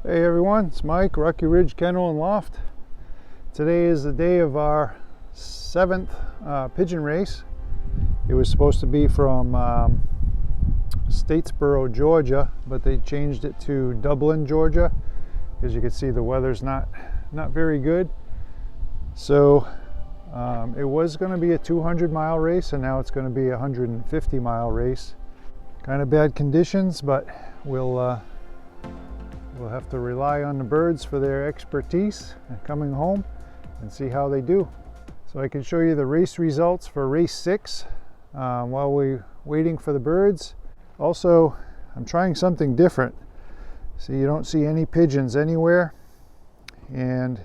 Hey everyone, it's Mike, Rocky Ridge Kennel and Loft. Today is the day of our 7th pigeon race. It was supposed to be from Statesboro, Georgia, but they changed it to Dublin, Georgia. As you can see, the weather's not very good. So it was going to be a 200-mile race, and now it's going to be a 150-mile race. Kind of bad conditions, but we'll have to rely on the birds for their expertise coming home and see how they do. So I can show you the race results for race 6 while we're waiting for the birds. Also, I'm trying something different. See, you don't see any pigeons anywhere, and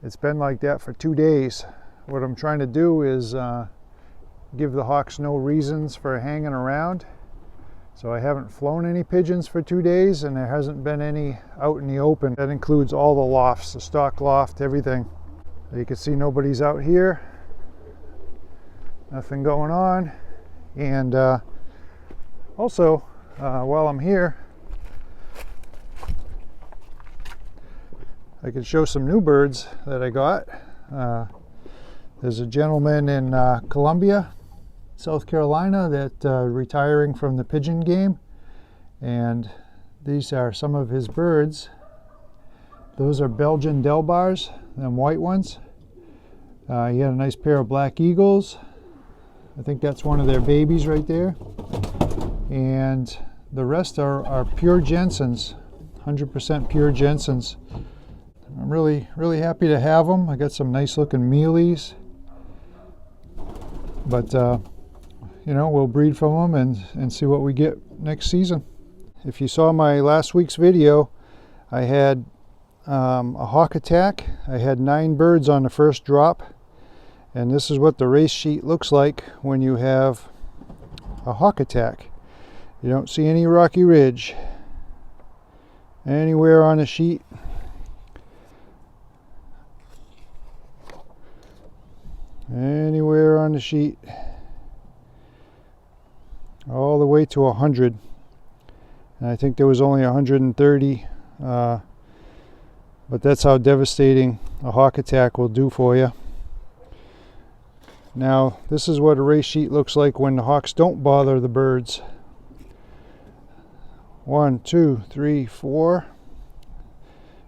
it's been like that for 2 days. What I'm trying to do is give the hawks no reasons for hanging around. So I haven't flown any pigeons for 2 days, and there hasn't been any out in the open. That includes all the lofts, the stock loft, everything. You can see nobody's out here. Nothing going on. And also, while I'm here, I can show some new birds that I got. There's a gentleman in Columbia, South Carolina, that retiring from the pigeon game, and these are some of his birds. Those are Belgian Delbars, them white ones. He had a nice pair of black eagles. I think that's one of their babies right there. And the rest are pure Jensens, 100% pure Jensens. I'm really happy to have them. I got some nice looking mealies, but you know, we'll breed from them and see what we get next season. If you saw my last week's video, I had a hawk attack. I had 9 birds on the first drop, and this is what the race sheet looks like when you have a hawk attack. You don't see any Rocky Ridge anywhere on the sheet. Anywhere on the sheet. All the way to 100, and I think there was only 130, but that's how devastating a hawk attack will do for you. Now, this is what a race sheet looks like when the hawks don't bother the birds. 1, 2, 3, 4.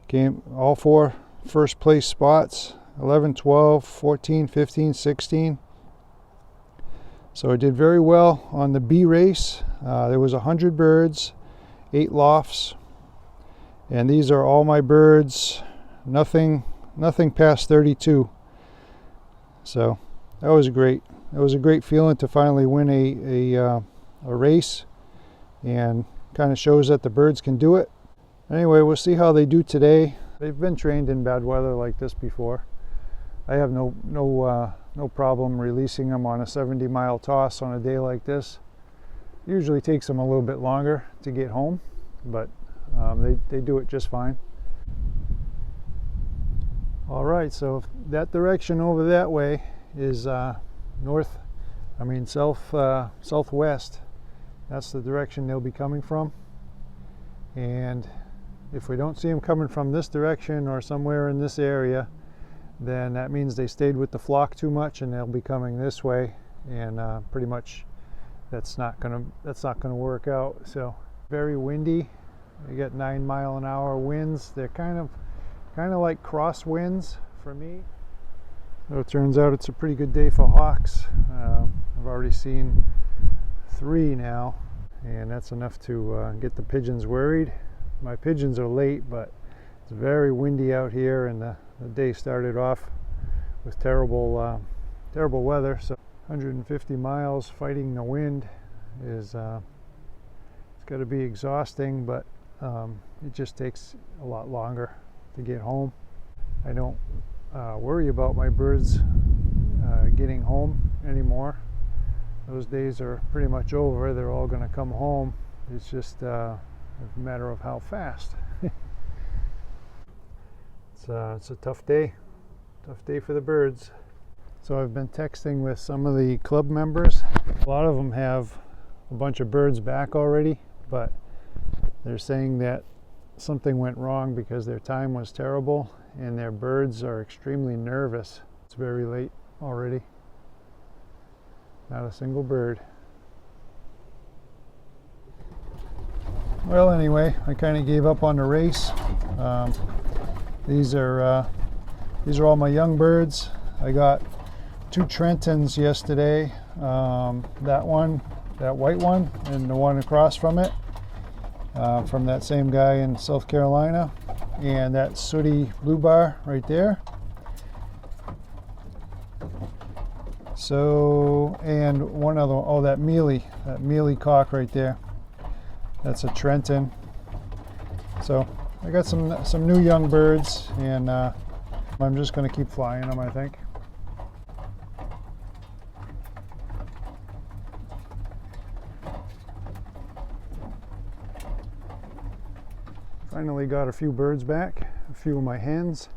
Came all 4 first place spots. 11, 12, 14, 15, 16. So I did very well on the B race. There was 100 birds, 8 lofts, and these are all my birds. Nothing past 32. So that was great. It was a great feeling to finally win a race, and kind of shows that the birds can do it. Anyway, we'll see how they do today. They've been trained in bad weather like this before. I have no problem releasing them on a 70-mile toss on a day like this. Usually takes them a little bit longer to get home, but they do it just fine. All right, so that direction over that way is southwest. That's the direction they'll be coming from. And if we don't see them coming from this direction or somewhere in this area, then that means they stayed with the flock too much, and they'll be coming this way, and pretty much that's not gonna work out. So very windy. You get 9-mile-an-hour winds. They're kind of like cross winds for me. So it turns out it's a pretty good day for hawks. I've already seen 3 now, and that's enough to get the pigeons worried. My pigeons are late, but it's very windy out here, and the day started off with terrible weather. So 150 miles fighting the wind is it's got to be exhausting, but it just takes a lot longer to get home. I don't worry about my birds getting home anymore. Those days are pretty much over. They're all going to come home. It's just a matter of how fast. It's a tough day for the birds. So I've been texting with some of the club members. A lot of them have a bunch of birds back already, but they're saying that something went wrong because their time was terrible and their birds are extremely nervous. It's very late already. Not a single bird. Well, anyway, I kind of gave up on the race. These are all my young birds. I got 2 Trentons yesterday. That one, that white one, and the one across from it, from that same guy in South Carolina, and that sooty blue bar right there. So, and one other, oh, that mealy cock right there. That's a Trenton. So I got some new young birds, and I'm just going to keep flying them, I think. Finally got a few birds back, a few of my hens.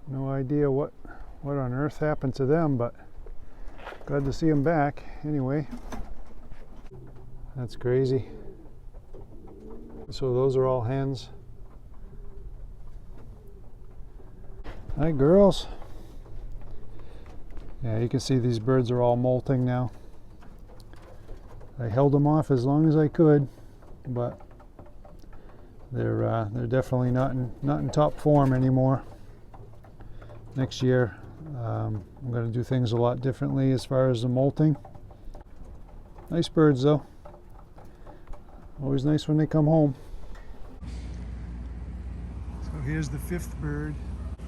No idea what on earth happened to them, but glad to see them back anyway. That's crazy. So those are all hens. Hi, girls. Yeah, you can see these birds are all molting now. I held them off as long as I could, but they're definitely not in top form anymore. Next year, I'm going to do things a lot differently as far as the molting. Nice birds though. Always nice when they come home. So here's the 5th bird.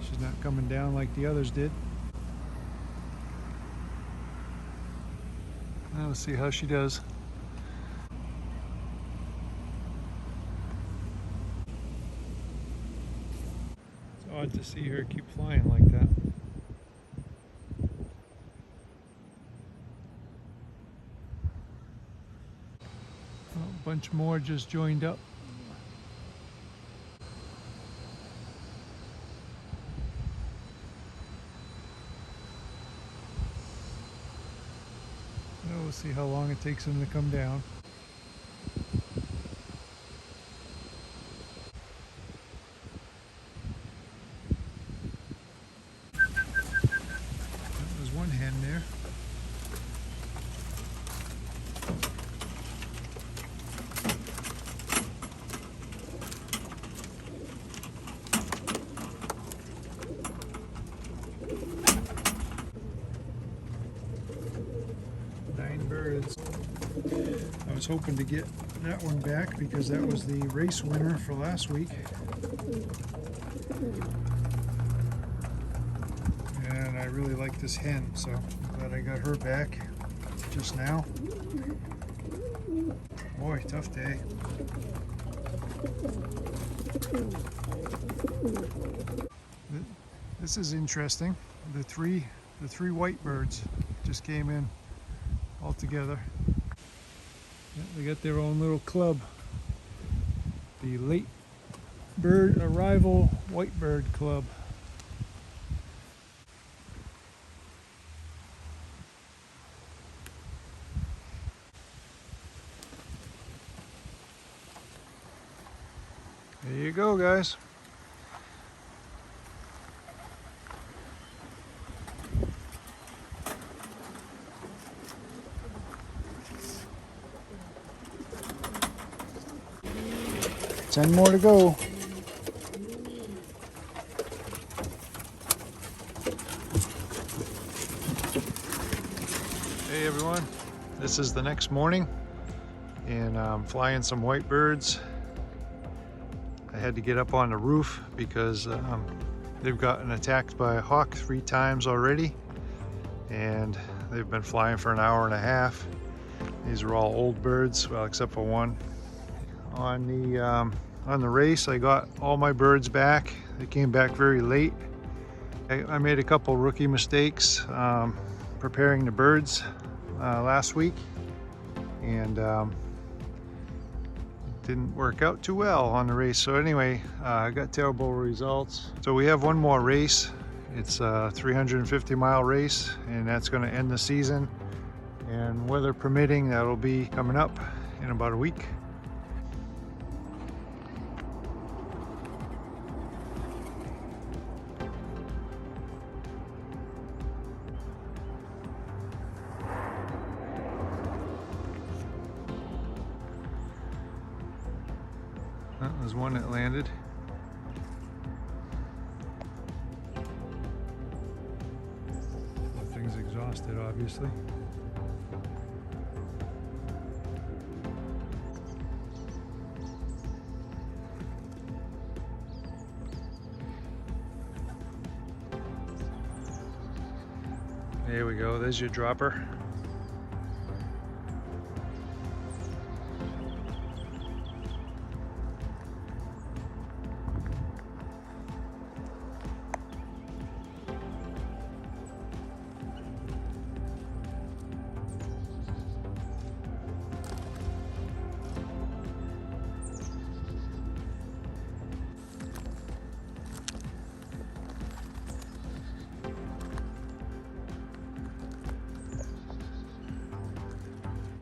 She's not coming down like the others did. Now let's see how she does. It's odd to see her keep flying like that. Oh, a bunch more just joined up. We'll see how long it takes them to come down. There's one hen there. Birds. I was hoping to get that one back because that was the race winner for last week. And I really like this hen, so I'm glad I got her back just now. Boy, tough day. This is interesting. The three white birds just came in all together. Yeah, they got their own little club. The Late Bird Arrival White Bird Club. There you go, guys. Ten more to go. Hey everyone, this is the next morning and I'm flying some white birds. I had to get up on the roof because they've gotten attacked by a hawk 3 times already and they've been flying for an hour and a half. These are all old birds, well except for one. On the race, I got all my birds back. They came back very late. I made a couple rookie mistakes preparing the birds last week, and didn't work out too well on the race. So anyway, I got terrible results. So we have one more race It's a 350-mile race, and that's going to end the season. And weather permitting, that'll be coming up in about a week. There's one that landed. The thing's exhausted, obviously. There we go, there's your dropper.